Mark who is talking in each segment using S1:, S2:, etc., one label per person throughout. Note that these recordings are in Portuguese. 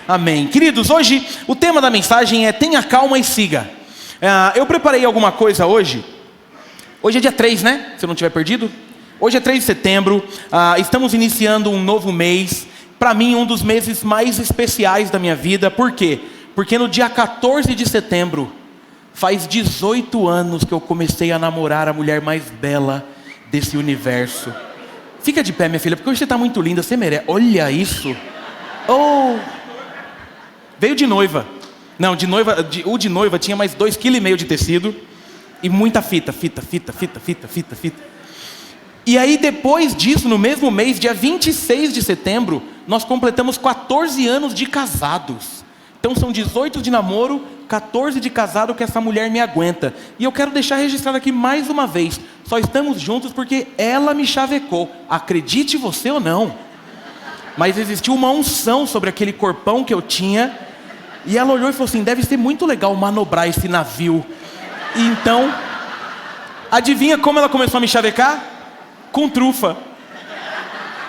S1: Amém. Queridos, hoje o tema da mensagem é tenha calma e siga. Eu preparei alguma coisa hoje. Hoje é dia 3, né? Se eu não tiver perdido. Hoje é 3 de setembro. Estamos iniciando um novo mês. Para mim, um dos meses mais especiais da minha vida. Por quê? Porque no dia 14 de setembro, faz 18 anos que eu comecei a namorar a mulher mais bela desse universo. Fica de pé, minha filha, porque hoje você está muito linda, você merece. Olha isso. Oh! Veio de noiva. Não, o de noiva tinha mais 2,5 kg de tecido e muita fita. E aí depois disso, no mesmo mês, dia 26 de setembro, nós completamos 14 anos de casados. Então são 18 de namoro, 14 de casado que essa mulher me aguenta. E eu quero deixar registrado aqui mais uma vez, só estamos juntos porque ela me chavecou. Acredite você ou não. Mas existiu uma unção sobre aquele corpão que eu tinha. E ela olhou e falou assim, deve ser muito legal manobrar esse navio. E então, adivinha como ela começou a me chavecar? Com trufa.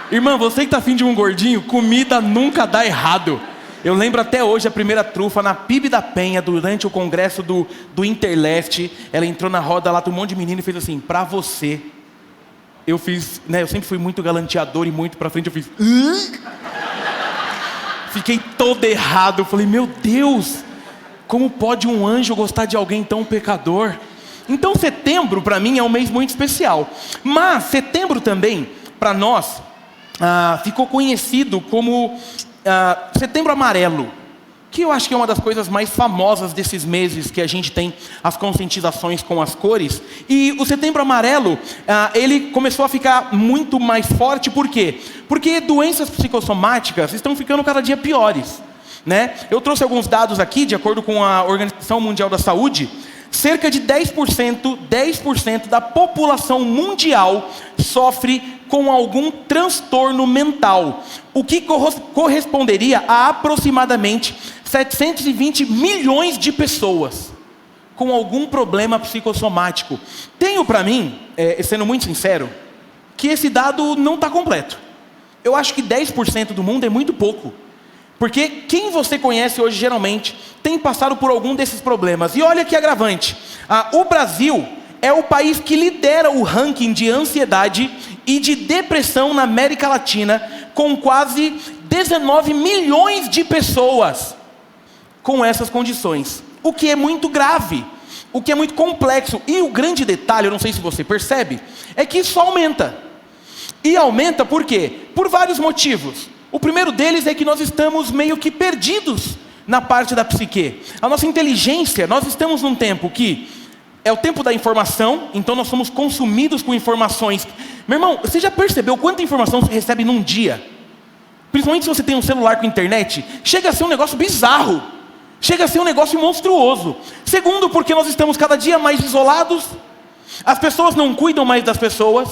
S1: Irmã, você que está afim de um gordinho, comida nunca dá errado. Eu lembro até hoje a primeira trufa na PIB da Penha, durante o congresso do Interleste. Ela entrou na roda lá, tem um monte de menino e fez assim, pra você. Eu fiz, né, eu sempre fui muito galanteador e muito pra frente, eu fiz... Fiquei todo errado, falei, meu Deus, como pode um anjo gostar de alguém tão pecador? Então setembro para mim é um mês muito especial. Mas setembro também, para nós, ficou conhecido como Setembro Amarelo, que eu acho que é uma das coisas mais famosas desses meses que a gente tem as conscientizações com as cores. E o Setembro Amarelo, ele começou a ficar muito mais forte, por quê? Porque doenças psicossomáticas estão ficando cada dia piores, né? Eu trouxe alguns dados aqui, de acordo com a Organização Mundial da Saúde, cerca de 10% da população mundial sofre com algum transtorno mental, o que corresponderia a aproximadamente 720 milhões de pessoas com algum problema psicossomático. Tenho para mim, sendo muito sincero, que esse dado não está completo. Eu acho que 10% do mundo é muito pouco. Porque quem você conhece hoje, geralmente, tem passado por algum desses problemas. E olha que agravante. O Brasil é o país que lidera o ranking de ansiedade e de depressão na América Latina, com quase 19 milhões de pessoas com essas condições. O que é muito grave, o que é muito complexo. E o grande detalhe, eu não sei se você percebe, é que isso aumenta. E aumenta por quê? Por vários motivos. O primeiro deles é que nós estamos meio que perdidos na parte da psique. A nossa inteligência, nós estamos num tempo que é o tempo da informação, então nós somos consumidos com informações. Meu irmão, você já percebeu quanta informação você recebe num dia? Principalmente se você tem um celular com internet, chega a ser um negócio bizarro. Chega a ser um negócio monstruoso. Segundo, porque nós estamos cada dia mais isolados, as pessoas não cuidam mais das pessoas.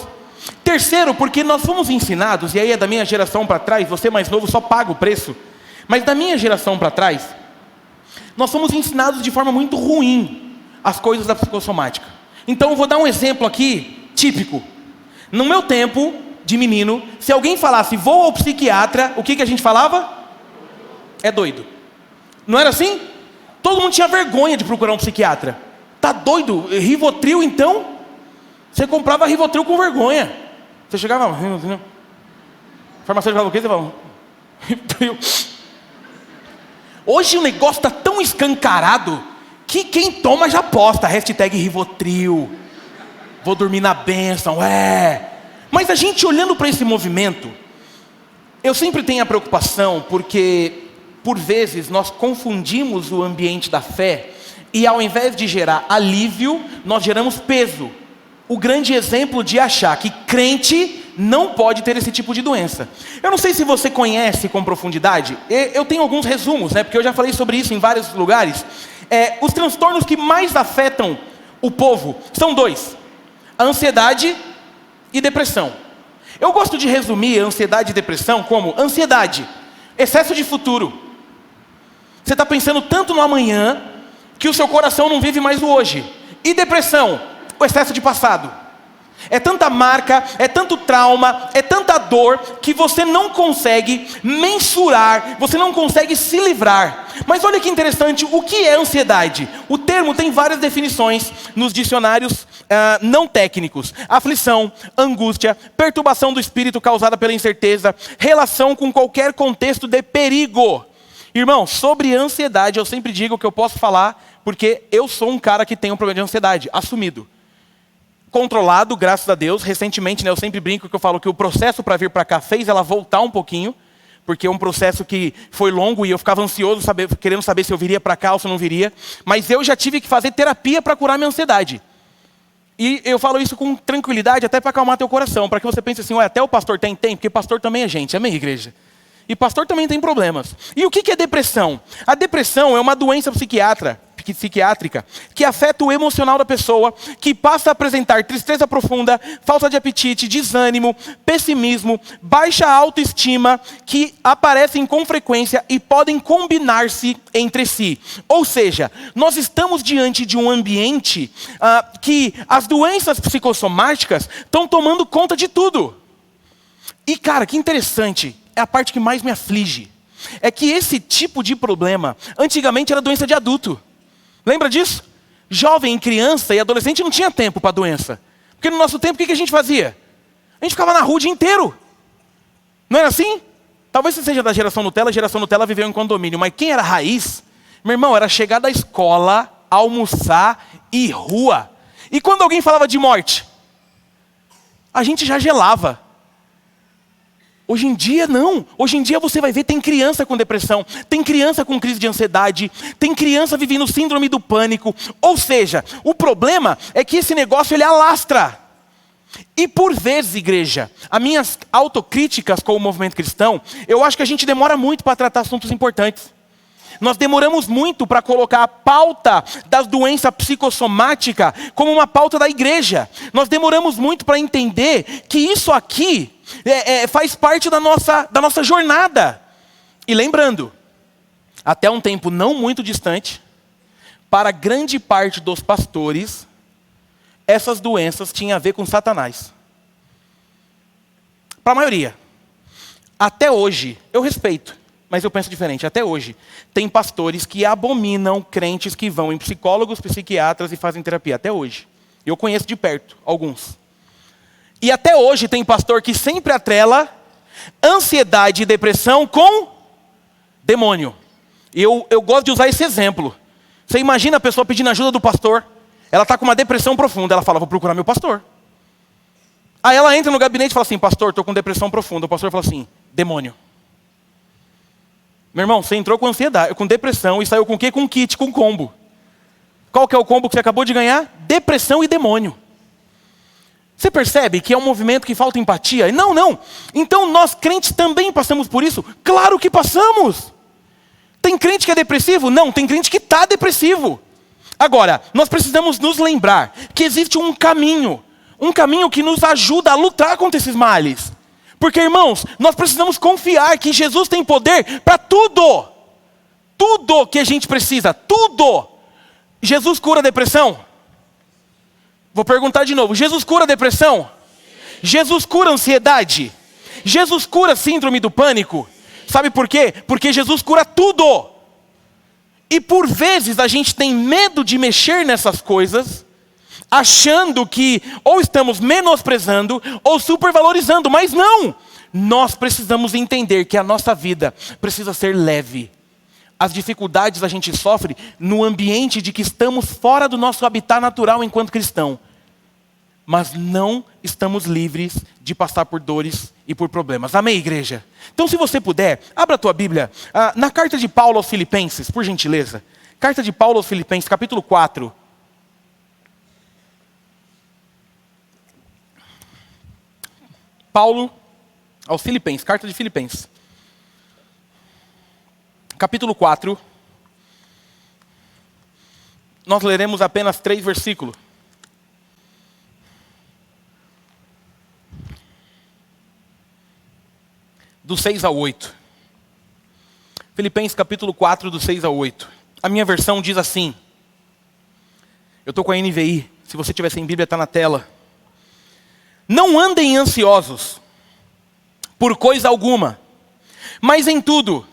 S1: Terceiro, porque nós fomos ensinados, e aí é da minha geração para trás, você mais novo só paga o preço, mas da minha geração para trás, nós fomos ensinados de forma muito ruim as coisas da psicossomática. Então eu vou dar um exemplo aqui, típico. No meu tempo de menino, se alguém falasse vou ao psiquiatra, o que a gente falava? É doido. Não era assim? Todo mundo tinha vergonha de procurar um psiquiatra. Tá doido? Rivotril então? Você comprava Rivotril com vergonha. Você chegava, farmacêutico falava o quê? Você falava, Rivotril. Hoje o negócio está tão escancarado que quem toma já posta, hashtag Rivotril. Vou dormir na bênção, Mas a gente olhando para esse movimento, eu sempre tenho a preocupação, porque por vezes nós confundimos o ambiente da fé e ao invés de gerar alívio, nós geramos peso. O grande exemplo de achar que crente não pode ter esse tipo de doença. Eu não sei se você conhece com profundidade, eu tenho alguns resumos, né? Porque eu já falei sobre isso em vários lugares. Os transtornos que mais afetam o povo são 2: a ansiedade e depressão. Eu gosto de resumir a ansiedade e depressão como ansiedade, excesso de futuro. Você está pensando tanto no amanhã que o seu coração não vive mais o hoje. E depressão, o excesso de passado. É tanta marca, é tanto trauma, é tanta dor, que você não consegue mensurar, você não consegue se livrar. Mas olha que interessante, o que é ansiedade? O termo tem várias definições nos dicionários não técnicos. Aflição, angústia, perturbação do espírito causada pela incerteza, relação com qualquer contexto de perigo. Irmão, sobre ansiedade eu sempre digo que eu posso falar, porque eu sou um cara que tem um problema de ansiedade, assumido. Controlado, graças a Deus. Recentemente, eu sempre brinco que eu falo que o processo para vir para cá fez ela voltar um pouquinho, porque é um processo que foi longo e eu ficava ansioso, querendo saber se eu viria para cá ou se eu não viria. Mas eu já tive que fazer terapia para curar minha ansiedade. E eu falo isso com tranquilidade, até para acalmar teu coração, para que você pense assim, ué, até o pastor tem, porque pastor também é gente, amém, igreja? E pastor também tem problemas. E o que é depressão? A depressão é uma doença psiquiátrica que afeta o emocional da pessoa, que passa a apresentar tristeza profunda, falta de apetite, desânimo, pessimismo, baixa autoestima, que aparecem com frequência e podem combinar-se entre si. Ou seja, nós estamos diante de um ambiente que as doenças psicossomáticas estão tomando conta de tudo. E cara, que interessante, é a parte que mais me aflige. É que esse tipo de problema, antigamente era doença de adulto. Lembra disso? Jovem, criança e adolescente não tinha tempo para doença. Porque no nosso tempo, o que a gente fazia? A gente ficava na rua o dia inteiro. Não era assim? Talvez você seja da geração Nutella, a geração Nutella viveu em condomínio. Mas quem era raiz? Meu irmão, era chegar da escola, almoçar e rua. E quando alguém falava de morte? A gente já gelava. Hoje em dia não, hoje em dia você vai ver, tem criança com depressão, tem criança com crise de ansiedade, tem criança vivendo síndrome do pânico. Ou seja, o problema é que esse negócio ele alastra. E por vezes, igreja, as minhas autocríticas com o movimento cristão, eu acho que a gente demora muito para tratar assuntos importantes. Nós demoramos muito para colocar a pauta das doenças psicossomáticas como uma pauta da igreja. Nós demoramos muito para entender que isso aqui faz parte da nossa jornada. E lembrando, até um tempo não muito distante, para grande parte dos pastores, essas doenças tinham a ver com Satanás. Para a maioria. Até hoje, eu respeito, mas eu penso diferente. Até hoje, tem pastores que abominam crentes que vão em psicólogos, psiquiatras e fazem terapia. Até hoje. Eu conheço de perto alguns. E até hoje tem pastor que sempre atrela ansiedade e depressão com demônio. Eu gosto de usar esse exemplo. Você imagina a pessoa pedindo ajuda do pastor. Ela está com uma depressão profunda. Ela fala, vou procurar meu pastor. Aí ela entra no gabinete e fala assim, pastor, estou com depressão profunda. O pastor fala assim, demônio. Meu irmão, você entrou com ansiedade, com depressão e saiu com o quê? Com um kit, com um combo. Qual que é o combo que você acabou de ganhar? Depressão e demônio. Você percebe que é um movimento que falta empatia? Não. Então nós crentes também passamos por isso? Claro que passamos. Tem crente que é depressivo? Não, tem crente que está depressivo. Agora, nós precisamos nos lembrar que existe um caminho que nos ajuda a lutar contra esses males. Porque, irmãos, nós precisamos confiar que Jesus tem poder para tudo. Tudo que a gente precisa, tudo. Jesus cura a depressão? Vou perguntar de novo, Jesus cura a depressão? Jesus cura a ansiedade? Jesus cura a síndrome do pânico? Sabe por quê? Porque Jesus cura tudo. E por vezes a gente tem medo de mexer nessas coisas, achando que ou estamos menosprezando ou supervalorizando, mas não. Nós precisamos entender que a nossa vida precisa ser leve. As dificuldades a gente sofre no ambiente de que estamos fora do nosso habitat natural enquanto cristão. Mas não estamos livres de passar por dores e por problemas. Amém, igreja? Então, se você puder, abra a tua Bíblia na carta de Paulo aos Filipenses, por gentileza. Carta de Paulo aos Filipenses, capítulo 4. Paulo aos Filipenses, carta de Filipenses. Capítulo 4. Nós leremos apenas 3 versículos. Do 6 ao 8. Filipenses capítulo 4, do 6 ao 8. A minha versão diz assim. Eu estou com a NVI. Se você tiver sem Bíblia, está na tela. Não andem ansiosos por coisa alguma, mas em tudo,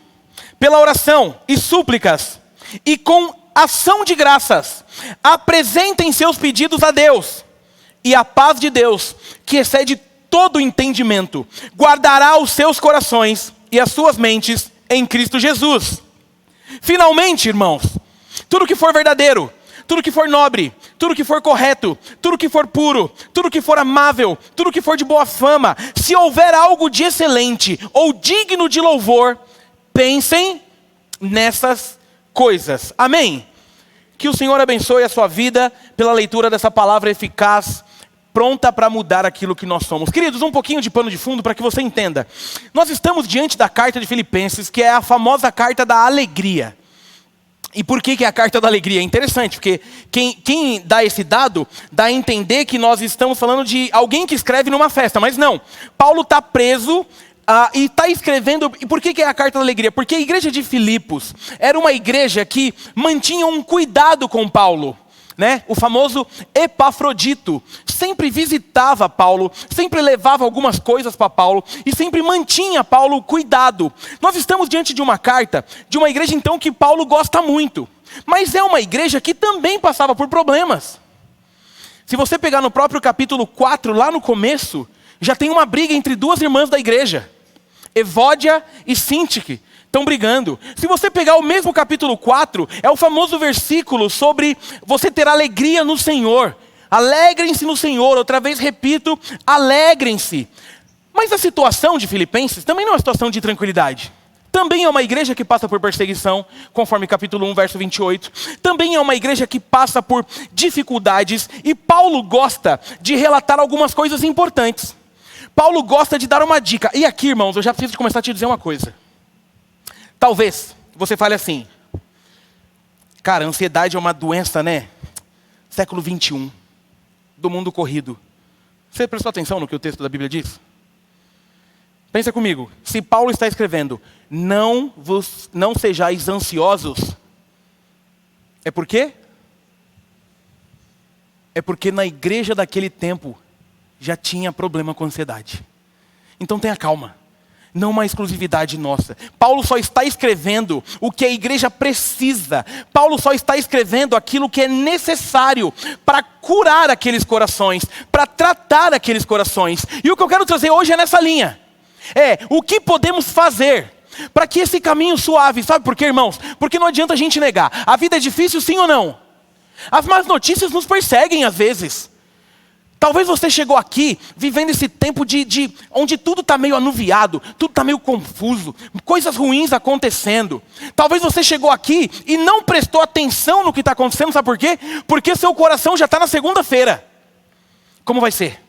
S1: pela oração e súplicas, e com ação de graças, apresentem seus pedidos a Deus, e a paz de Deus, que excede todo entendimento, guardará os seus corações e as suas mentes em Cristo Jesus. Finalmente, irmãos, tudo que for verdadeiro, tudo que for nobre, tudo que for correto, tudo que for puro, tudo que for amável, tudo que for de boa fama, se houver algo de excelente ou digno de louvor, pensem nessas coisas. Amém? Que o Senhor abençoe a sua vida pela leitura dessa palavra eficaz, pronta para mudar aquilo que nós somos. Queridos, um pouquinho de pano de fundo para que você entenda. Nós estamos diante da carta de Filipenses, que é a famosa carta da alegria. E por que é a carta da alegria? É interessante, porque quem dá esse dado, dá a entender que nós estamos falando de alguém que escreve numa festa, mas não. Paulo está preso e está escrevendo. E por que é a carta da alegria? Porque a igreja de Filipos era uma igreja que mantinha um cuidado com Paulo. Né? O famoso Epafrodito sempre visitava Paulo, sempre levava algumas coisas para Paulo e sempre mantinha Paulo cuidado. Nós estamos diante de uma carta de uma igreja então que Paulo gosta muito, mas é uma igreja que também passava por problemas. Se você pegar no próprio capítulo 4, lá no começo, já tem uma briga entre duas irmãs da igreja, Evódia e Sintique. Estão brigando. Se você pegar o mesmo capítulo 4, é o famoso versículo sobre você ter alegria no Senhor. Alegrem-se no Senhor. Outra vez repito, alegrem-se. Mas a situação de Filipenses também não é uma situação de tranquilidade. Também é uma igreja que passa por perseguição, conforme capítulo 1, verso 28. Também é uma igreja que passa por dificuldades. E Paulo gosta de relatar algumas coisas importantes. Paulo gosta de dar uma dica. E aqui, irmãos, eu já preciso começar a te dizer uma coisa. Talvez você fale assim, cara, a ansiedade é uma doença, né? Século 21, do mundo corrido. Você prestou atenção no que o texto da Bíblia diz? Pensa comigo, se Paulo está escrevendo, não sejais ansiosos, é por quê? É porque na igreja daquele tempo já tinha problema com ansiedade. Então tenha calma. Não uma exclusividade nossa. Paulo só está escrevendo o que a igreja precisa. Paulo só está escrevendo aquilo que é necessário para curar aqueles corações, para tratar aqueles corações. E o que eu quero trazer hoje é nessa linha. O que podemos fazer para que esse caminho suave, sabe por quê, irmãos? Porque não adianta a gente negar. A vida é difícil, sim ou não? As más notícias nos perseguem às vezes. Talvez você chegou aqui vivendo esse tempo onde tudo está meio anuviado, tudo está meio confuso, coisas ruins acontecendo. Talvez você chegou aqui e não prestou atenção no que está acontecendo, sabe por quê? Porque seu coração já está na segunda-feira. Como vai ser?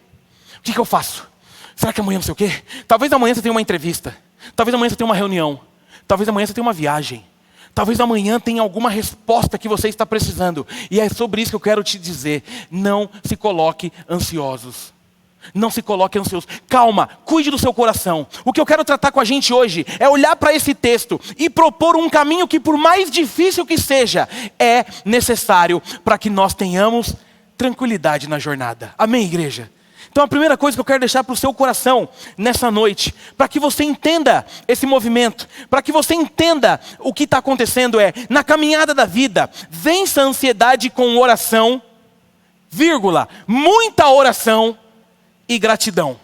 S1: O que eu faço? Será que amanhã não sei o quê? Talvez amanhã você tenha uma entrevista, talvez amanhã você tenha uma reunião, talvez amanhã você tenha uma viagem. Talvez amanhã tenha alguma resposta que você está precisando. E é sobre isso que eu quero te dizer. Não se coloque ansiosos. Não se coloque ansioso. Calma, cuide do seu coração. O que eu quero tratar com a gente hoje é olhar para esse texto e propor um caminho que, por mais difícil que seja, é necessário para que nós tenhamos tranquilidade na jornada. Amém, igreja? Então a primeira coisa que eu quero deixar para o seu coração nessa noite, para que você entenda esse movimento, para que você entenda o que está acontecendo na caminhada da vida, vença a ansiedade com oração, muita oração e gratidão.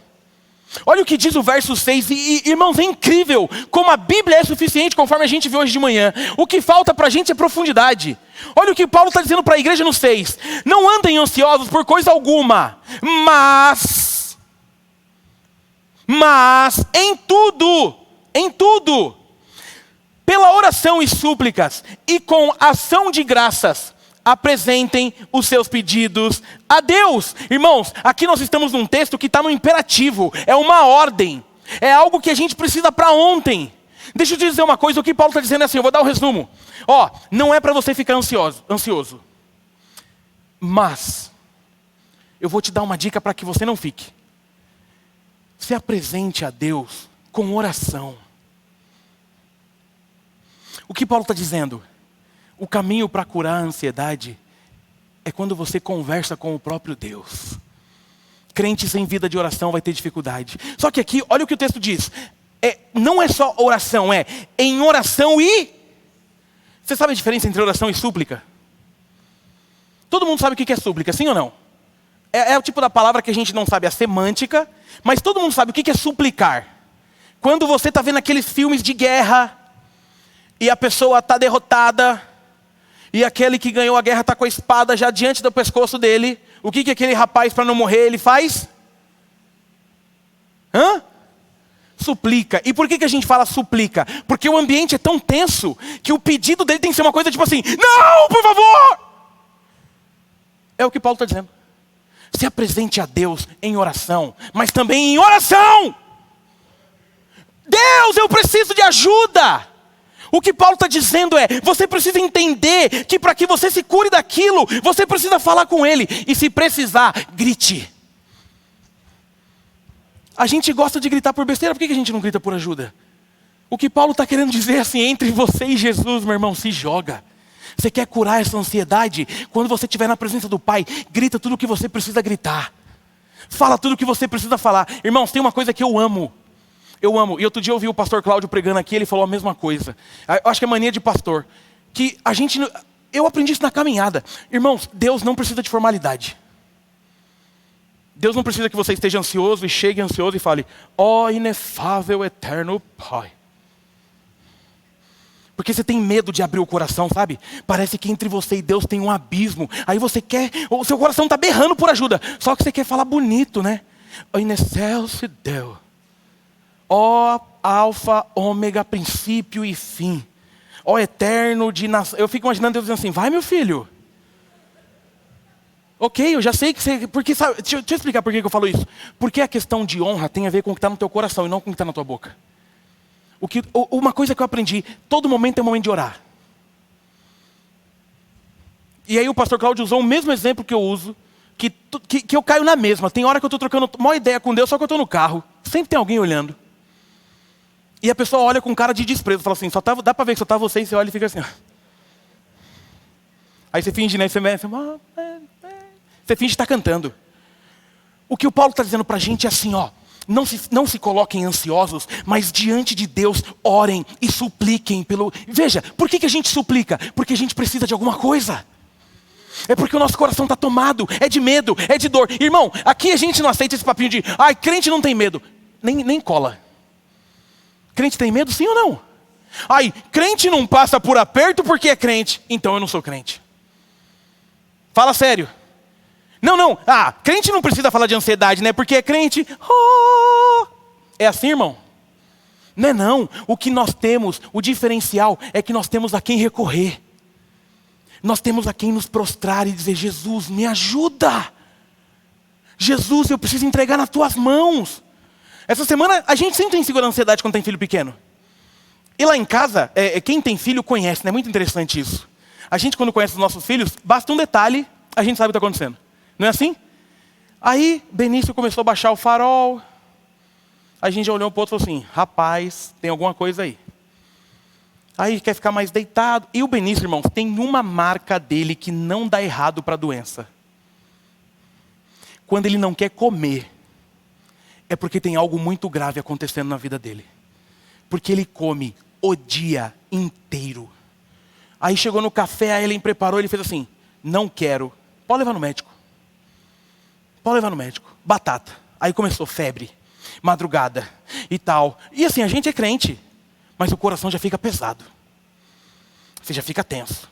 S1: Olha o que diz o verso 6, e irmãos, é incrível como a Bíblia é suficiente, conforme a gente viu hoje de manhã. O que falta para a gente é profundidade. Olha o que Paulo está dizendo para a igreja no 6. Não andem ansiosos por coisa alguma, mas em tudo, pela oração e súplicas, e com ação de graças, apresentem os seus pedidos a Deus. Irmãos, aqui nós estamos num texto que está no imperativo. É uma ordem. É algo que a gente precisa para ontem. Deixa eu te dizer uma coisa. O que Paulo está dizendo é assim. Eu vou dar um resumo. Não é para você ficar ansioso. Mas eu vou te dar uma dica para que você não fique. Se apresente a Deus com oração. O que Paulo está dizendo? O caminho para curar a ansiedade é quando você conversa com o próprio Deus. crente sem vida de oração vai ter dificuldade. Só que aqui, olha o que o texto diz. Não é só oração, é em oração e... Você sabe a diferença entre oração e súplica? Todo mundo sabe o que é súplica, sim ou não? É o tipo da palavra que a gente não sabe a semântica, mas todo mundo sabe o que é suplicar. Quando você está vendo aqueles filmes de guerra, e a pessoa está derrotada, e aquele que ganhou a guerra está com a espada já diante do pescoço dele, o que aquele rapaz, para não morrer, ele faz? Suplica. E por que a gente fala suplica? Porque o ambiente é tão tenso que o pedido dele tem que ser uma coisa tipo assim: não, por favor! É o que Paulo está dizendo. Se apresente a Deus em oração, mas também em oração. Deus, eu preciso de ajuda. O que Paulo está dizendo é, você precisa entender que para que você se cure daquilo, você precisa falar com Ele. E se precisar, grite. A gente gosta de gritar por besteira, por que a gente não grita por ajuda? O que Paulo está querendo dizer é assim, entre você e Jesus, meu irmão, se joga. Você quer curar essa ansiedade? Quando você estiver na presença do Pai, grita tudo o que você precisa gritar. Fala tudo o que você precisa falar. Irmãos, tem uma coisa que eu amo. Eu amo. E outro dia eu ouvi o pastor Cláudio pregando aqui, ele falou a mesma coisa. Eu acho que é mania de pastor. Que a gente... Eu aprendi isso na caminhada. Irmãos, Deus não precisa de formalidade. Deus não precisa que você esteja ansioso e chegue ansioso e fale: ó inefável eterno Pai. Porque você tem medo de abrir o coração, sabe? Parece que entre você e Deus tem um abismo. Aí você quer... O seu coração está berrando por ajuda. Só que você quer falar bonito, né? Ó in excelsis Deo. Ó alfa, ômega, princípio e fim. Ó eterno de nação. Eu fico imaginando Deus dizendo assim: vai, meu filho. Ok, eu já sei que você... Porque, sabe, deixa eu explicar por que eu falo isso. Porque a questão de honra tem a ver com o que está no teu coração e não com o que está na tua boca. Uma coisa que eu aprendi: todo momento é um momento de orar. E aí o pastor Cláudio usou o mesmo exemplo que eu uso, que eu caio na mesma. Tem hora que eu estou trocando uma ideia com Deus, só que eu estou no carro. Sempre tem alguém olhando. E a pessoa olha com cara de desprezo, fala assim: dá para ver que só está você, e você olha e fica assim. Ó. Aí você finge, né? Você finge estar cantando. O que o Paulo está dizendo para a gente é assim, ó. Não se coloquem ansiosos, mas diante de Deus, orem e supliquem pelo... Veja, por que a gente suplica? Porque a gente precisa de alguma coisa. É porque o nosso coração está tomado, é de medo, é de dor. Irmão, aqui a gente não aceita esse papinho de: ai, crente não tem medo. Nem cola. Crente tem medo, sim ou não? Ai, crente não passa por aperto porque é crente. Então eu não sou crente. Fala sério. Não. Crente não precisa falar de ansiedade, né? Porque é crente. Oh! É assim, irmão? Não é não. O que nós temos, o diferencial é que nós temos a quem recorrer. Nós temos a quem nos prostrar e dizer: Jesus, me ajuda. Jesus, eu preciso entregar nas tuas mãos. Essa semana, a gente sempre tem segura a ansiedade quando tem filho pequeno. E lá em casa, quem tem filho conhece, né? É muito interessante isso. A gente, quando conhece os nossos filhos, basta um detalhe, a gente sabe o que está acontecendo. Não é assim? Aí, Benício começou a baixar o farol. A gente já olhou um para o outro e falou assim: rapaz, tem alguma coisa aí. Aí quer ficar mais deitado. E o Benício, irmão, tem uma marca dele que não dá errado para a doença. Quando ele não quer comer, é porque tem algo muito grave acontecendo na vida dele. Porque ele come o dia inteiro. Aí chegou no café, a Ellen preparou, ele fez assim: não quero. Pode levar no médico. Pode levar no médico. Batata. Aí começou febre, madrugada e tal. E assim, a gente é crente, mas o coração já fica pesado. Você já fica tenso.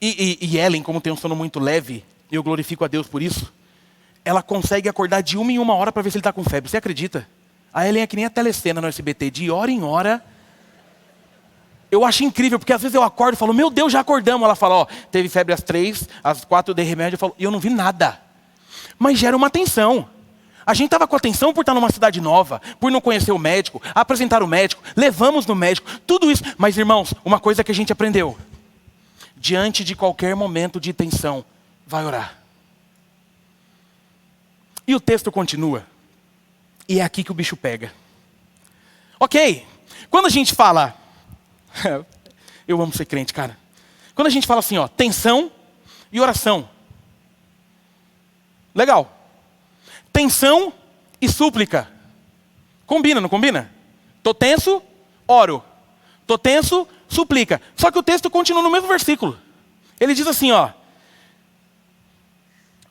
S1: E Ellen, como tem um sono muito leve, e eu glorifico a Deus por isso, ela consegue acordar de 1 em 1 hora para ver se ele está com febre. Você acredita? A Ellen é que nem a telecena no SBT, de hora em hora. Eu acho incrível, porque às vezes eu acordo e falo: meu Deus, já acordamos. Ela fala: ó, teve febre às 3, às 4 eu dei remédio. Eu falo: e eu não vi nada. Mas gera uma tensão. A gente estava com atenção por estar numa cidade nova, por não conhecer o médico, apresentar o médico, levamos no médico, tudo isso. Mas irmãos, uma coisa que a gente aprendeu: diante de qualquer momento de tensão, vai orar. E o texto continua. E é aqui que o bicho pega. Ok, quando a gente fala... eu amo ser crente, cara. Quando a gente fala assim, ó, tensão e oração. Legal. Tensão e súplica. Combina, não combina? Tô tenso, oro. Tô tenso, suplica. Só que o texto continua no mesmo versículo. Ele diz assim, ó.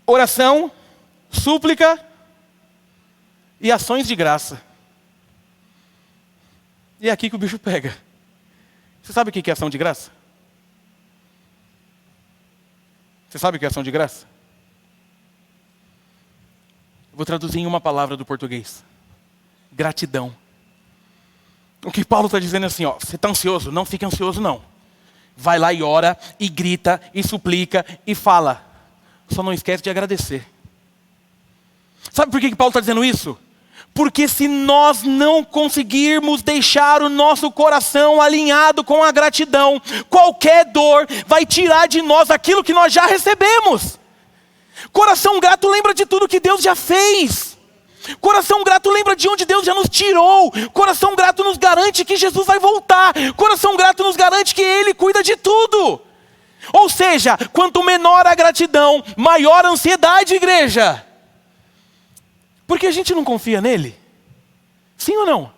S1: Oração, súplica e ações de graça. E é aqui que o bicho pega. Você sabe o que é ação de graça? Você sabe o que é ação de graça? Vou traduzir em uma palavra do português. Gratidão. O que Paulo está dizendo é assim, ó, você está ansioso? Não fique ansioso não. Vai lá e ora, e grita, e suplica, e fala. Só não esquece de agradecer. Sabe por que Paulo está dizendo isso? Porque se nós não conseguirmos deixar o nosso coração alinhado com a gratidão, qualquer dor vai tirar de nós aquilo que nós já recebemos. Coração grato lembra de tudo que Deus já fez. Coração grato lembra de onde Deus já nos tirou. Coração grato nos garante que Jesus vai voltar. Coração grato nos garante que Ele cuida de tudo. Ou seja, quanto menor a gratidão, maior a ansiedade, igreja. Porque a gente não confia nele? Sim ou não?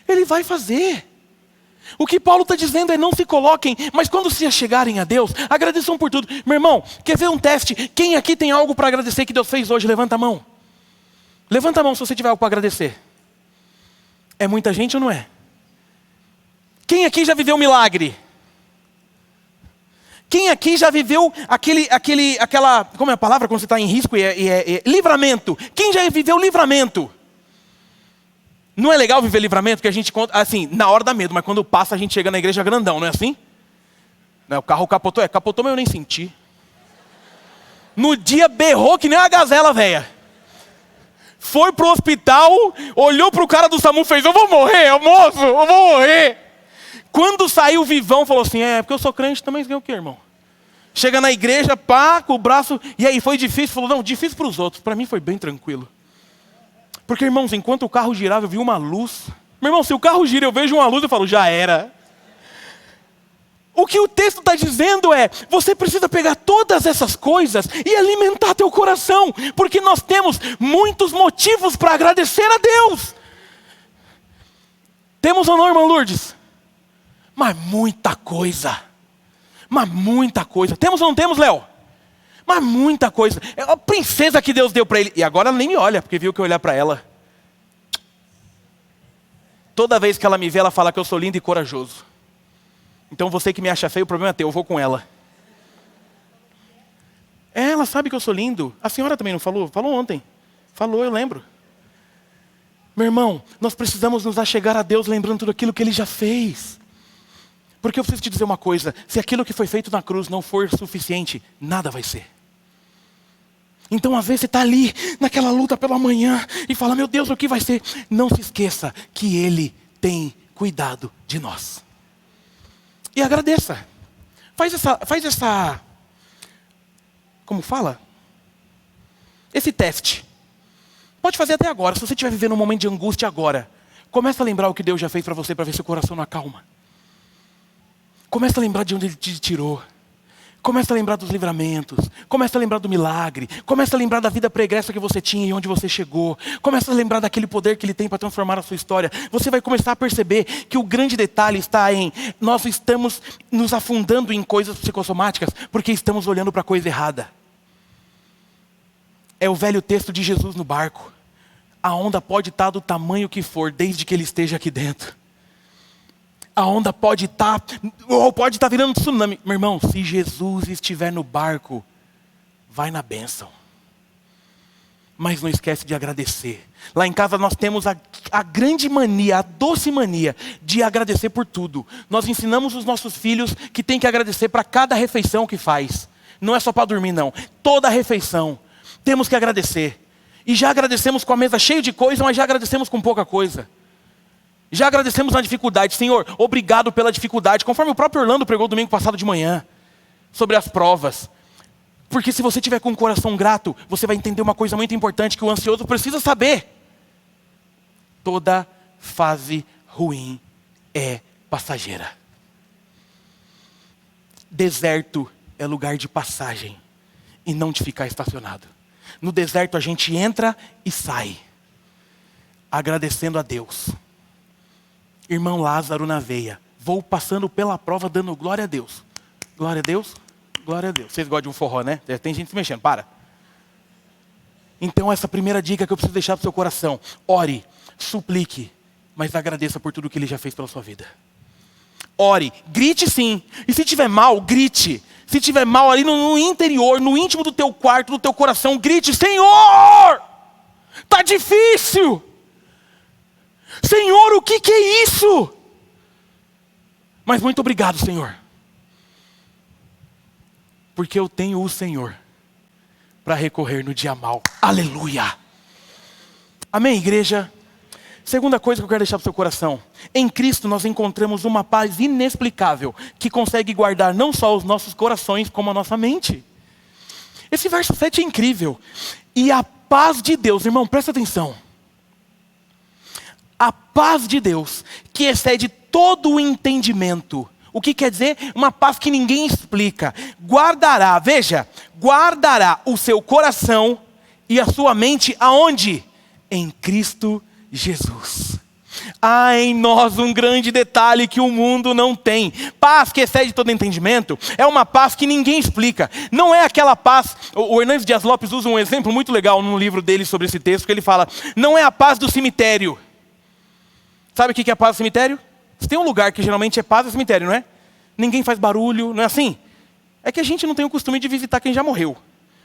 S1: Ele vai fazer. O que Paulo está dizendo é não se coloquem, mas quando se chegarem a Deus, agradeçam por tudo. Meu irmão, quer ver um teste? Quem aqui tem algo para agradecer que Deus fez hoje? Levanta a mão. Levanta a mão se você tiver algo para agradecer. É muita gente ou não é? Quem aqui já viveu um milagre? Quem aqui já viveu aquela, como é a palavra quando você está em risco? Livramento. Quem já viveu livramento? Não é legal viver livramento? Que a gente conta, assim, na hora dá medo, mas quando passa a gente chega na igreja grandão, não é assim? Não, o carro capotou, capotou, mas eu nem senti. No dia berrou que nem uma gazela velha. Foi pro hospital, olhou pro cara do SAMU e fez, eu vou morrer, moço, eu vou morrer. Quando saiu vivão, falou assim, porque eu sou crente também, você quer o quê, irmão? Chega na igreja, pá, com o braço, e aí, foi difícil? Falou, não, difícil para os outros, para mim foi bem tranquilo. Porque, irmãos, enquanto o carro girava, eu vi uma luz. Meu irmão, se o carro gira, eu vejo uma luz, eu falo, já era. O que o texto está dizendo é, você precisa pegar todas essas coisas e alimentar teu coração, porque nós temos muitos motivos para agradecer a Deus. Temos ou não, irmã Lourdes? Mas muita coisa. Mas muita coisa. Temos ou não temos, Léo? Mas muita coisa. É a princesa que Deus deu para ele. E agora ela nem me olha, porque viu que eu olhar para ela. Toda vez que ela me vê, ela fala que eu sou lindo e corajoso. Então você que me acha feio, o problema é teu, eu vou com ela. Ela sabe que eu sou lindo. A senhora também não falou? Falou ontem. Falou, eu lembro. Meu irmão, nós precisamos nos achegar a Deus lembrando tudo aquilo que Ele já fez. Porque eu preciso te dizer uma coisa, se aquilo que foi feito na cruz não for suficiente, nada vai ser. Então às vezes você está ali, naquela luta pela manhã, e fala, meu Deus, o que vai ser? Não se esqueça que Ele tem cuidado de nós. E agradeça. Faz essa, como fala? Esse teste. Pode fazer até agora, se você estiver vivendo um momento de angústia agora, começa a lembrar o que Deus já fez para você, para ver se o coração não acalma. Começa a lembrar de onde Ele te tirou. Começa a lembrar dos livramentos. Começa a lembrar do milagre. Começa a lembrar da vida pregressa que você tinha e onde você chegou. Começa a lembrar daquele poder que Ele tem para transformar a sua história. Você vai começar a perceber que o grande detalhe está em nós estamos nos afundando em coisas psicossomáticas porque estamos olhando para a coisa errada. É o velho texto de Jesus no barco. A onda pode estar do tamanho que for, desde que Ele esteja aqui dentro. A onda pode estar virando tsunami. Meu irmão, se Jesus estiver no barco, vai na bênção. Mas não esquece de agradecer. Lá em casa nós temos a grande mania, a doce mania de agradecer por tudo. Nós ensinamos os nossos filhos que tem que agradecer para cada refeição que faz. Não é só para dormir não. Toda refeição temos que agradecer. E já agradecemos com a mesa cheia de coisa, mas já agradecemos com pouca coisa. Já agradecemos na dificuldade. Senhor, obrigado pela dificuldade. Conforme o próprio Orlando pregou domingo passado de manhã. Sobre as provas. Porque se você tiver com o coração grato, você vai entender uma coisa muito importante que o ansioso precisa saber. Toda fase ruim é passageira. Deserto é lugar de passagem e não de ficar estacionado. No deserto a gente entra e sai, agradecendo a Deus. Irmão Lázaro na veia. Vou passando pela prova dando glória a Deus. Glória a Deus, glória a Deus. Vocês gostam de um forró, né? Tem gente se mexendo, para. Então essa primeira dica que eu preciso deixar para o seu coração. Ore, suplique, mas agradeça por tudo que Ele já fez pela sua vida. Ore, grite sim. E se tiver mal, grite. Se tiver mal ali no interior, no íntimo do teu quarto, do teu coração, grite: Senhor, está difícil. Senhor, o que é isso? Mas muito obrigado, Senhor. Porque eu tenho o Senhor para recorrer no dia mau. Aleluia. Amém, igreja? Segunda coisa que eu quero deixar para o seu coração. Em Cristo nós encontramos uma paz inexplicável que consegue guardar não só os nossos corações, como a nossa mente. Esse verso 7 é incrível. E a paz de Deus, irmão, presta atenção. A paz de Deus, que excede todo o entendimento. O que quer dizer? Uma paz que ninguém explica. Guardará, veja, guardará o seu coração e a sua mente aonde? Em Cristo Jesus. Há em nós um grande detalhe que o mundo não tem. Paz que excede todo entendimento é uma paz que ninguém explica. Não é aquela paz. O Hernandes Dias Lopes usa um exemplo muito legal no livro dele sobre esse texto, que ele fala: não é a paz do cemitério. Sabe o que é a paz do cemitério? Se tem um lugar que geralmente é paz, é cemitério, não é? Ninguém faz barulho, não é assim? É que a gente não tem o costume de visitar quem já morreu.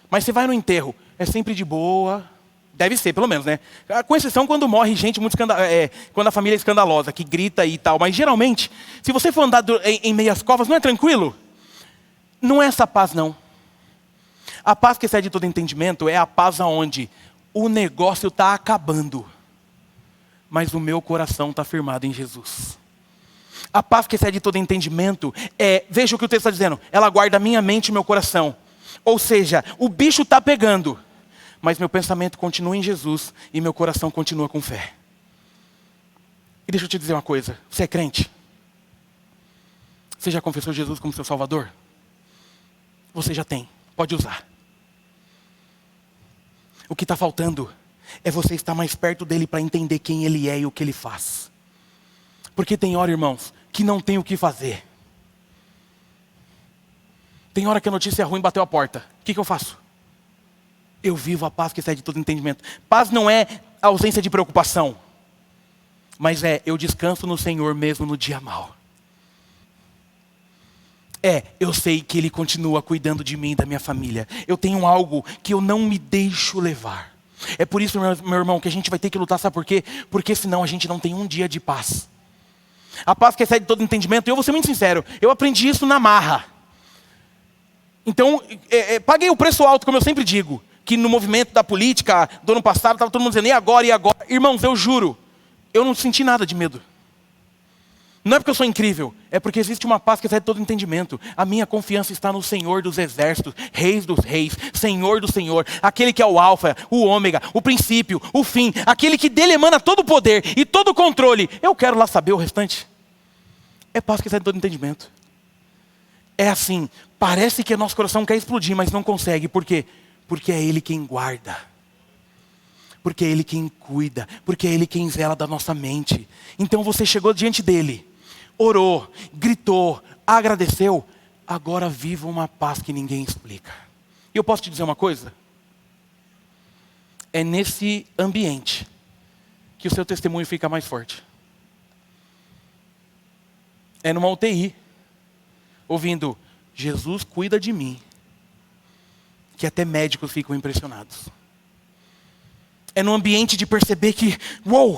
S1: Mas você vai no enterro, é sempre de boa. Deve ser, pelo menos, né? Com exceção quando morre gente muito quando a família é escandalosa, que grita e tal. Mas geralmente, se você for andar em meias covas, não é tranquilo? Não é essa paz, não. A paz que excede todo entendimento é a paz onde o negócio está acabando, mas o meu coração está firmado em Jesus. A paz que excede todo entendimento veja o que o texto está dizendo, ela guarda minha mente e meu coração. Ou seja, o bicho está pegando, mas meu pensamento continua em Jesus e meu coração continua com fé. E deixa eu te dizer uma coisa, você é crente? Você já confessou Jesus como seu Salvador? Você já tem, pode usar. O que está faltando é você estar mais perto dele para entender quem ele é e o que ele faz. Porque tem hora, irmãos, que não tem o que fazer. Tem hora que a notícia ruim bateu a porta. O que eu faço? Eu vivo a paz que excede todo entendimento. Paz não é ausência de preocupação, mas eu descanso no Senhor mesmo no dia mau. Eu sei que Ele continua cuidando de mim e da minha família. Eu tenho algo que eu não me deixo levar. É por isso, meu irmão, que a gente vai ter que lutar, sabe por quê? Porque senão a gente não tem um dia de paz. A paz que excede todo entendimento, eu vou ser muito sincero, eu aprendi isso na marra. Então, paguei o preço alto, como eu sempre digo, que no movimento da política do ano passado, estava todo mundo dizendo, e agora, e agora? Irmãos, eu juro, eu não senti nada de medo. Não é porque eu sou incrível, é porque existe uma paz que excede todo entendimento. A minha confiança está no Senhor dos exércitos, Reis dos reis, Senhor do Senhor, aquele que é o alfa, o ômega, o princípio, o fim, aquele que dele emana todo o poder e todo o controle. Eu quero lá saber o restante. É paz que excede todo entendimento. É assim, parece que nosso coração quer explodir, mas não consegue. Por quê? Porque é Ele quem guarda. Porque é Ele quem cuida. Porque é Ele quem zela da nossa mente. Então você chegou diante dEle, orou, gritou, agradeceu. Agora viva uma paz que ninguém explica. E eu posso te dizer uma coisa? É nesse ambiente que o seu testemunho fica mais forte. É numa UTI, ouvindo, Jesus cuida de mim, que até médicos ficam impressionados. É no ambiente de perceber que,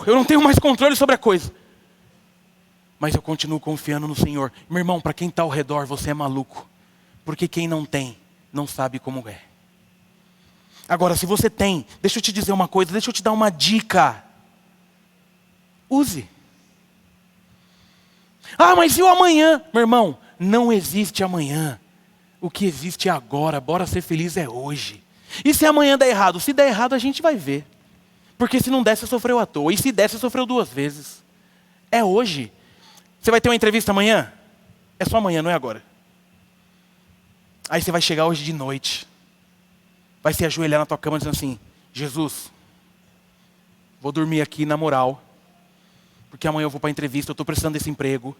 S1: eu não tenho mais controle sobre a coisa, mas eu continuo confiando no Senhor. Meu irmão, para quem está ao redor, você é maluco, porque quem não tem, não sabe como é. Agora, se você tem, deixa eu te dizer uma coisa, deixa eu te dar uma dica. Use. Mas e o amanhã? Meu irmão, não existe amanhã. O que existe é agora. Bora ser feliz é hoje. E se amanhã der errado? Se der errado, a gente vai ver. Porque se não der, você sofreu à toa. E se der, você sofreu 2 vezes. É hoje. Você vai ter uma entrevista amanhã? É só amanhã, não é agora. Aí você vai chegar hoje de noite. vai se ajoelhar na tua cama dizendo assim: Jesus, vou dormir aqui na moral, porque amanhã eu vou para a entrevista, eu estou precisando desse emprego,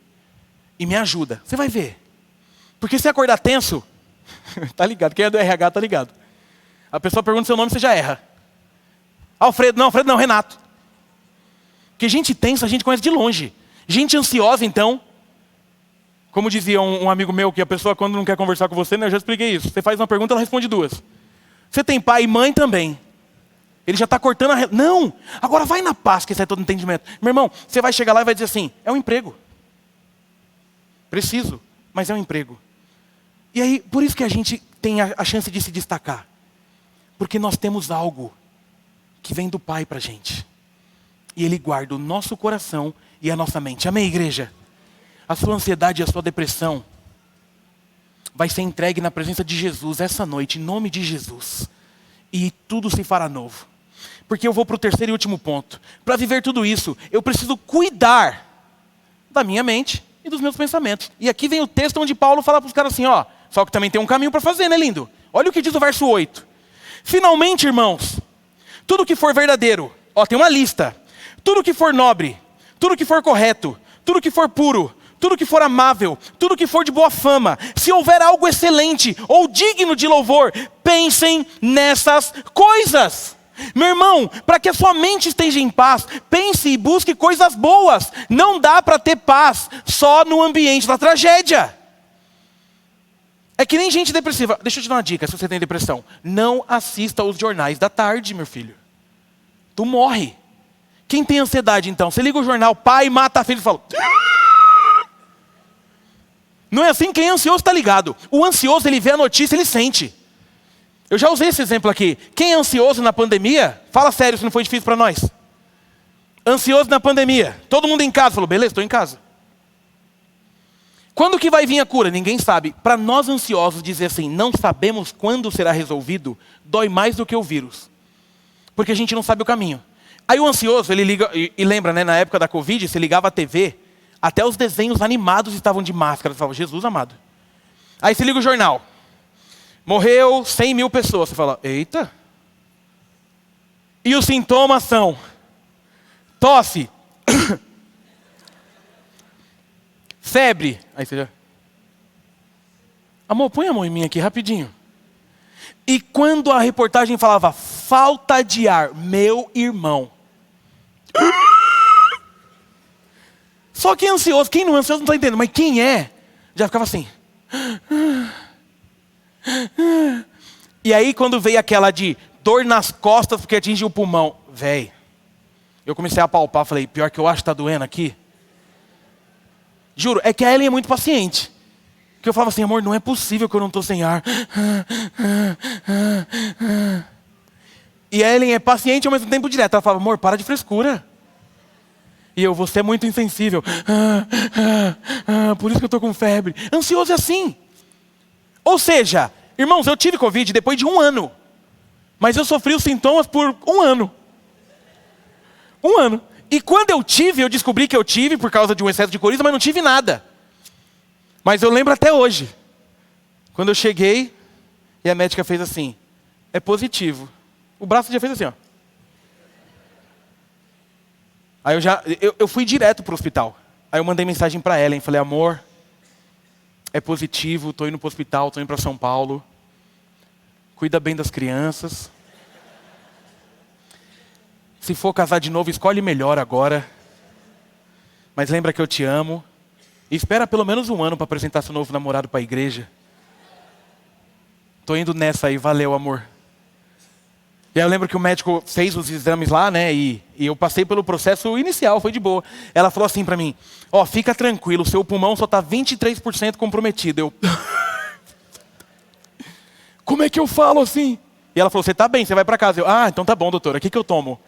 S1: e me ajuda. Você vai ver. Porque se acordar tenso, tá ligado, quem é do RH tá ligado. A pessoa pergunta seu nome, você já erra. Alfredo não, Renato. Porque gente tensa, a gente conhece de longe. Gente ansiosa, então, como dizia um amigo meu, que a pessoa quando não quer conversar com você, né, eu já expliquei isso. Você faz uma pergunta, ela responde duas. Você tem pai e mãe também. Ele já está cortando a... Não, agora vai na paz, que esse é todo entendimento. Meu irmão, você vai chegar lá e vai dizer assim: é um emprego. Preciso, mas é um emprego. E aí, por isso que a gente tem a chance de se destacar. Porque nós temos algo que vem do Pai para a gente. E Ele guarda o nosso coração e a nossa mente. Amém, igreja? A sua ansiedade e a sua depressão vai ser entregue na presença de Jesus essa noite, em nome de Jesus. E tudo se fará novo. Porque eu vou para o terceiro e último ponto. Para viver tudo isso, eu preciso cuidar da minha mente e dos meus pensamentos. E aqui vem o texto onde Paulo fala para os caras assim, ó, só que também tem um caminho para fazer, né, lindo? Olha o que diz o verso 8. Finalmente, irmãos, tudo que for verdadeiro, ó, tem uma lista. Tudo que for nobre, tudo que for correto, tudo que for puro, tudo que for amável, tudo que for de boa fama, se houver algo excelente ou digno de louvor, pensem nessas coisas. Meu irmão, para que a sua mente esteja em paz, pense e busque coisas boas. Não dá para ter paz só no ambiente da tragédia. É que nem gente depressiva. Deixa eu te dar uma dica, se você tem depressão. Não assista os jornais da tarde, meu filho. Tu morre. Quem tem ansiedade, então? Você liga o jornal, pai mata a filha e fala... Não é assim? Quem é ansioso está ligado. O ansioso, ele vê a notícia, ele sente. Eu já usei esse exemplo aqui. Quem é ansioso na pandemia, fala sério se não foi difícil para nós. Ansioso na pandemia. Todo mundo em casa. Falou, beleza, estou em casa. Quando que vai vir a cura? Ninguém sabe. Para nós ansiosos dizer assim, não sabemos quando será resolvido, dói mais do que o vírus. Porque a gente não sabe o caminho. Aí o ansioso, ele liga, e lembra, né, na época da Covid, você ligava a TV, até os desenhos animados estavam de máscara. Você falava, Jesus amado. Aí você liga o jornal. Morreu 100 mil pessoas. Você fala, eita. E os sintomas são tosse, febre. Aí você já... Amor, põe a mão em mim aqui rapidinho. E quando a reportagem falava falta de ar, meu irmão. Só quem é ansioso, quem não é ansioso não está entendendo, mas quem é, já ficava assim. E aí quando veio aquela de dor nas costas porque atingiu o pulmão, véi, eu comecei a palpar, falei, pior que eu acho que está doendo aqui. Juro, é que a Ellen é muito paciente. Que eu falava assim, amor, não é possível que eu não estou sem ar. E a Ellen é paciente ao mesmo tempo direta. Ela falava, amor, para de frescura. E eu, você é muito insensível. Por isso que eu estou com febre. Ansioso é assim. Ou seja, irmãos, eu tive Covid depois de 1 ano. Mas eu sofri os sintomas por 1 ano. 1 ano. E quando eu tive, eu descobri que eu tive por causa de um excesso de coriza, mas não tive nada. Mas eu lembro até hoje. Quando eu cheguei, e a médica fez assim, é positivo. O braço já fez assim, ó. Aí eu fui direto para o hospital. Aí eu mandei mensagem para ela, falei, amor, é positivo, estou indo para o hospital, estou indo para São Paulo. Cuida bem das crianças. Se for casar de novo, escolhe melhor agora. Mas lembra que eu te amo. E espera pelo menos 1 ano para apresentar seu novo namorado para a igreja. Estou indo nessa aí, valeu amor. E aí eu lembro que o médico fez os exames lá, né? E eu passei pelo processo inicial, foi de boa. Ela falou assim para mim, ó, fica tranquilo, o seu pulmão só está 23% comprometido. Eu... Como é que eu falo assim? E ela falou, você está bem, você vai para casa. Eu, então tá bom, doutora, o que eu tomo?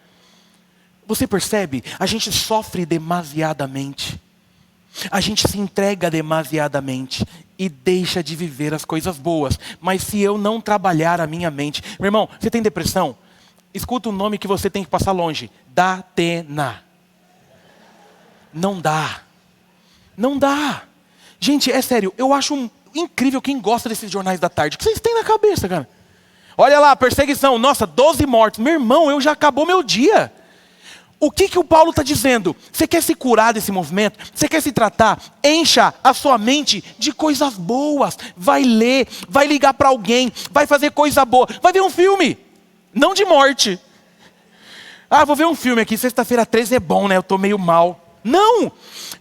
S1: Você percebe? A gente sofre demasiadamente. A gente se entrega demasiadamente e deixa de viver as coisas boas. Mas se eu não trabalhar a minha mente... Meu irmão, você tem depressão? Escuta o nome que você tem que passar longe. Datena. Não dá. Não dá. Gente, é sério, eu acho incrível quem gosta desses jornais da tarde. O que vocês têm na cabeça, cara? Olha lá, perseguição. Nossa, 12 mortos. Meu irmão, já acabou meu dia. O que o Paulo está dizendo? Você quer se curar desse movimento? Você quer se tratar? Encha a sua mente de coisas boas. Vai ler, vai ligar para alguém, vai fazer coisa boa. Vai ver um filme, não de morte. Ah, vou ver um filme aqui, sexta-feira 13 é bom, né? Eu estou meio mal. Não!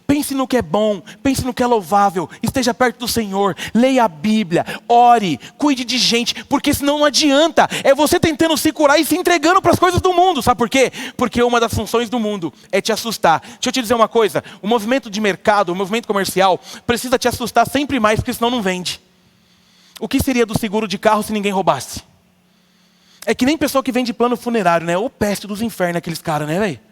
S1: Pense no que é bom, pense no que é louvável, esteja perto do Senhor, leia a Bíblia, ore, cuide de gente, porque senão não adianta. É você tentando se curar e se entregando para as coisas do mundo. Sabe por quê? Porque uma das funções do mundo é te assustar. Deixa eu te dizer uma coisa, o movimento de mercado, o movimento comercial, precisa te assustar sempre mais, porque senão não vende. O que seria do seguro de carro se ninguém roubasse? É que nem pessoa que vende plano funerário, né? Ô peste dos infernos aqueles caras, né, velho?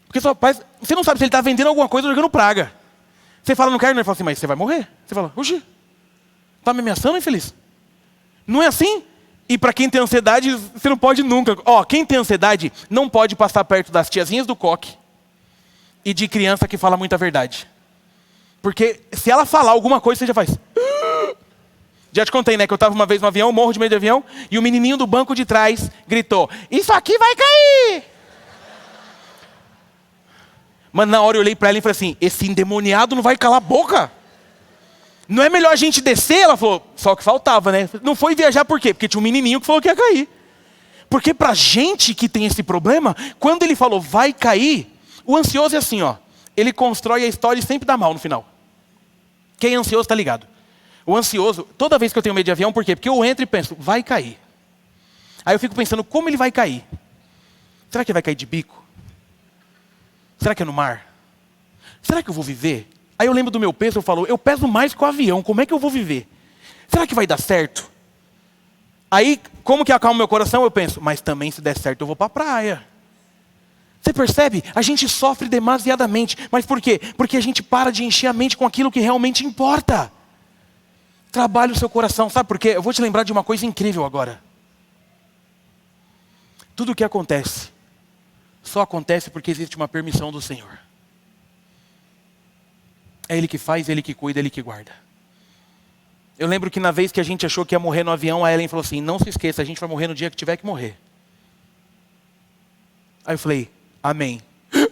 S1: Porque você não sabe se ele está vendendo alguma coisa ou jogando praga. Você fala, não quero, ele fala assim, mas você vai morrer. Você fala, oxi, está me ameaçando, infeliz? Não é assim? E para quem tem ansiedade, você não pode nunca. Quem tem ansiedade não pode passar perto das tiazinhas do coque e de criança que fala muita verdade. Porque se ela falar alguma coisa, você já faz. Já te contei, né, que eu estava uma vez no avião, morro de medo de avião, e o menininho do banco de trás gritou, isso aqui vai cair! Mas na hora eu olhei para ela e falei assim, esse endemoniado não vai calar a boca? Não é melhor a gente descer? Ela falou, só que faltava, né? Não foi viajar por quê? Porque tinha um menininho que falou que ia cair. Porque pra gente que tem esse problema, quando ele falou vai cair, o ansioso é assim, ele constrói a história e sempre dá mal no final. Quem é ansioso tá ligado. O ansioso, toda vez que eu tenho medo de avião, por quê? Porque eu entro e penso, vai cair. Aí eu fico pensando, como ele vai cair? Será que ele vai cair de bico? Será que é no mar? Será que eu vou viver? Aí eu lembro do meu peso, eu falo, eu peso mais que o avião, como é que eu vou viver? Será que vai dar certo? Aí, como que acalma meu coração? Eu penso, mas também se der certo eu vou para a praia. Você percebe? A gente sofre demasiadamente. Mas por quê? Porque a gente para de encher a mente com aquilo que realmente importa. Trabalhe o seu coração, sabe por quê? Eu vou te lembrar de uma coisa incrível agora. Tudo o que acontece, só acontece porque existe uma permissão do Senhor. É Ele que faz, Ele que cuida, Ele que guarda. Eu lembro que na vez que a gente achou que ia morrer no avião, a Ellen falou assim, não se esqueça, a gente vai morrer no dia que tiver que morrer. Aí eu falei, amém.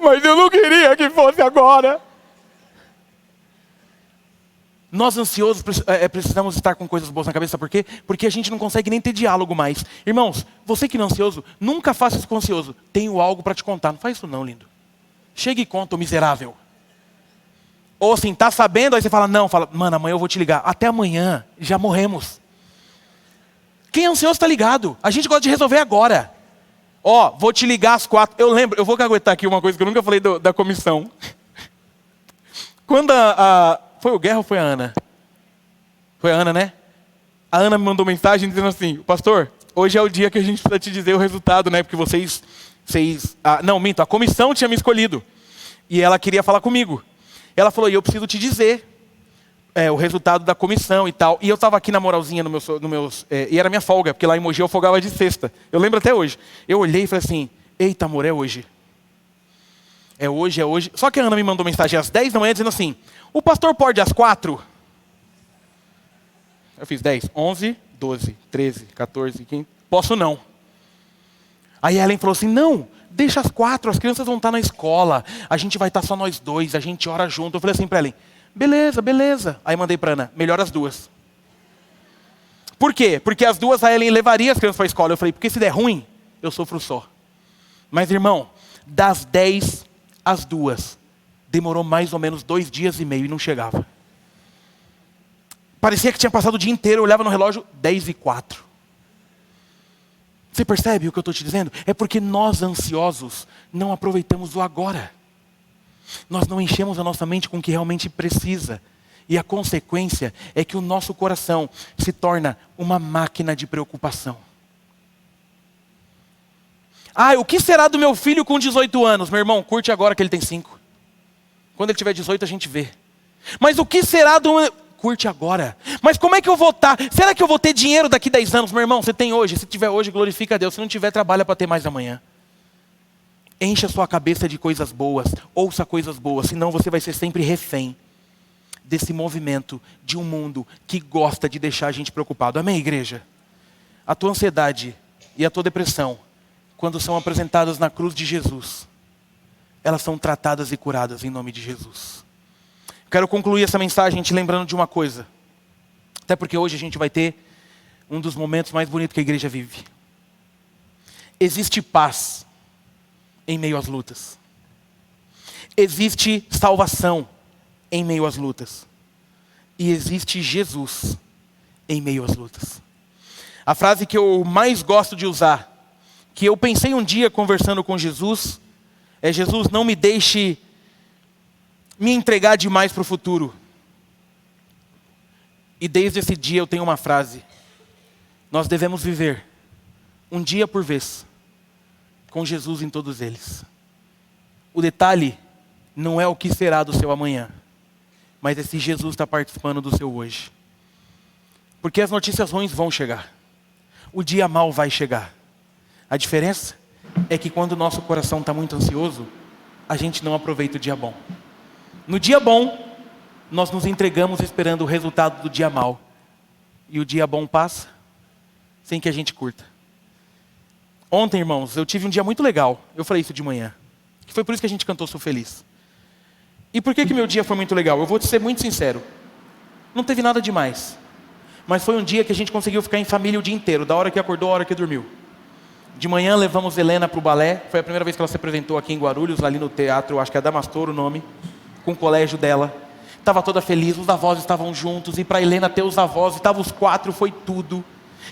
S1: Mas eu não queria que fosse agora. Nós ansiosos precisamos estar com coisas boas na cabeça, sabe por quê? Porque a gente não consegue nem ter diálogo mais. Irmãos, você que não é ansioso, nunca faça isso com ansioso. Tenho algo para te contar. Não faz isso não, lindo. Chega e conta, o miserável. Ou assim, tá sabendo, aí você fala, não, fala, mano, amanhã eu vou te ligar. Até amanhã, já morremos. Quem é ansioso tá ligado. A gente gosta de resolver agora. Vou te ligar às 4. Eu lembro, eu vou caguetar aqui uma coisa que eu nunca falei da comissão. Quando foi o Guerra ou foi a Ana? Foi a Ana, né? A Ana me mandou mensagem dizendo assim, pastor, hoje é o dia que a gente precisa te dizer o resultado, né? Porque vocês não, minto, a comissão tinha me escolhido. E ela queria falar comigo. Ela falou, e eu preciso te dizer o resultado da comissão e tal. E eu estava aqui na moralzinha e era minha folga, porque lá em Mogi eu folgava de sexta. Eu lembro até hoje. Eu olhei e falei assim, eita amor, é hoje. É hoje, é hoje. Só que a Ana me mandou mensagem às 10 da manhã dizendo assim, o pastor pode às 4? Eu fiz 10, 11, 12, 13, 14, 15. Posso não. Aí a Ellen falou assim, não, deixa às 4, as crianças vão estar na escola, a gente vai estar só nós dois, a gente ora junto. Eu falei assim para Ellen, beleza, beleza. Aí mandei para Ana, melhor as duas. Por quê? Porque as duas a Ellen levaria as crianças para a escola. Eu falei, porque se der ruim, eu sofro só. Mas irmão, das 10 às 2, demorou mais ou menos 2 dias e meio e não chegava. Parecia que tinha passado o dia inteiro, eu olhava no relógio, 10h04. Você percebe o que eu estou te dizendo? É porque nós ansiosos não aproveitamos o agora. Nós não enchemos a nossa mente com o que realmente precisa. E a consequência é que o nosso coração se torna uma máquina de preocupação. O que será do meu filho com 18 anos? Meu irmão, curte agora que ele tem 5. Quando ele tiver 18 a gente vê. Mas o que será do... Curte agora. Mas como é que eu vou estar? Será que eu vou ter dinheiro daqui 10 anos? Meu irmão, você tem hoje. Se tiver hoje, glorifica a Deus. Se não tiver, trabalha para ter mais amanhã. Encha a sua cabeça de coisas boas. Ouça coisas boas. Senão você vai ser sempre refém desse movimento de um mundo que gosta de deixar a gente preocupado. Amém, igreja? a tua ansiedade e a tua depressão, quando são apresentadas na cruz de Jesus, elas são tratadas e curadas em nome de Jesus. Quero concluir essa mensagem te lembrando de uma coisa. Até porque hoje a gente vai ter um dos momentos mais bonitos que a igreja vive. Existe paz em meio às lutas. Existe salvação em meio às lutas. E existe Jesus em meio às lutas. A frase que eu mais gosto de usar, que eu pensei um dia conversando com Jesus, é: Jesus, não me deixe me entregar demais para o futuro. E desde esse dia eu tenho uma frase: nós devemos viver um dia por vez, com Jesus em todos eles. O detalhe não é o que será do seu amanhã, mas é se Jesus está participando do seu hoje. Porque as notícias ruins vão chegar. O dia mau vai chegar. A diferença é que quando o nosso coração está muito ansioso, a gente não aproveita o dia bom. No dia bom, nós nos entregamos esperando o resultado do dia mau. E o dia bom passa sem que a gente curta. Ontem, irmãos, eu tive um dia muito legal. Eu falei isso de manhã. Que foi por isso que a gente cantou Sou Feliz. E por que meu dia foi muito legal? Eu vou te ser muito sincero. Não teve nada demais. Mas foi um dia que a gente conseguiu ficar em família o dia inteiro. Da hora que acordou, a hora que dormiu. De manhã levamos Helena para o balé. Foi a primeira vez que ela se apresentou aqui em Guarulhos, ali no teatro, acho que é Damastor o nome, com o colégio dela. Estava toda feliz, os avós estavam juntos. E para Helena ter os avós, estavam os 4, foi tudo.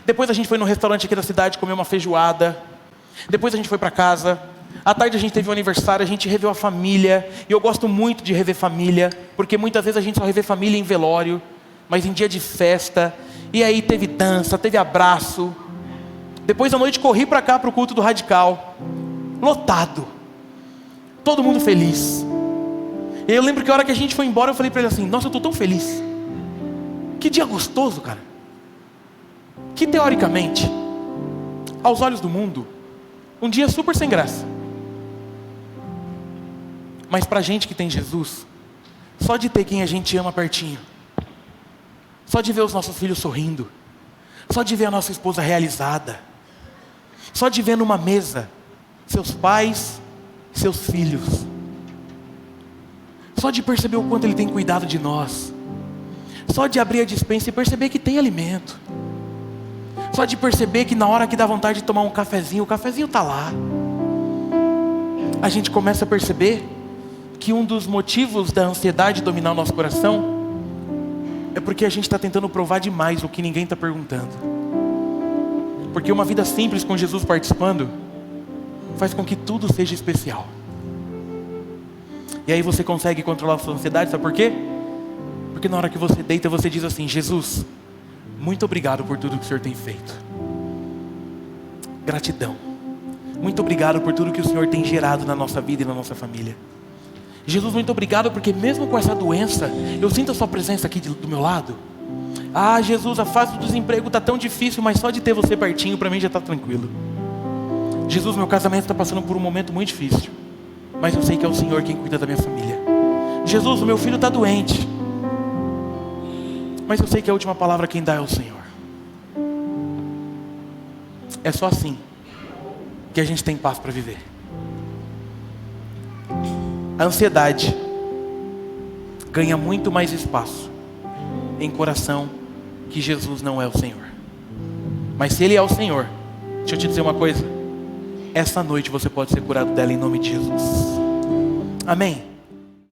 S1: Depois a gente foi no restaurante aqui da cidade comer uma feijoada. Depois a gente foi para casa. À tarde a gente teve um aniversário, a gente reveu a família. E eu gosto muito de rever família, porque muitas vezes a gente só revê família em velório, mas em dia de festa. E aí teve dança, teve abraço. Depois à noite corri para cá, para o culto do Radical. Lotado. Todo mundo feliz. E eu lembro que a hora que a gente foi embora, eu falei para ele assim: nossa, eu estou tão feliz. Que dia gostoso, cara. Que teoricamente, aos olhos do mundo, um dia super sem graça. Mas para a gente que tem Jesus, só de ter quem a gente ama pertinho, só de ver os nossos filhos sorrindo, só de ver a nossa esposa realizada, só de ver numa mesa seus pais, seus filhos, só de perceber o quanto Ele tem cuidado de nós, só de abrir a despensa e perceber que tem alimento, só de perceber que na hora que dá vontade de tomar um cafezinho, o cafezinho está lá, a gente começa a perceber que um dos motivos da ansiedade dominar o nosso coração é porque a gente está tentando provar demais o que ninguém está perguntando. Porque uma vida simples com Jesus participando faz com que tudo seja especial. E aí você consegue controlar a sua ansiedade, sabe por quê? Porque na hora que você deita, você diz assim: Jesus, muito obrigado por tudo que o Senhor tem feito. Gratidão. Muito obrigado por tudo que o Senhor tem gerado na nossa vida e na nossa família. Jesus, muito obrigado porque mesmo com essa doença, eu sinto a sua presença aqui do meu lado. Ah, Jesus, a fase do desemprego está tão difícil, mas só de ter você pertinho, para mim já está tranquilo. Jesus, meu casamento está passando por um momento muito difícil, mas eu sei que é o Senhor quem cuida da minha família. Jesus, o meu filho está doente, mas eu sei que a última palavra quem dá é o Senhor. É só assim que a gente tem paz para viver. A ansiedade ganha muito mais espaço em coração que Jesus não é o Senhor. Mas se Ele é o Senhor, deixa eu te dizer uma coisa: essa noite você pode ser curado dela em nome de Jesus. Amém?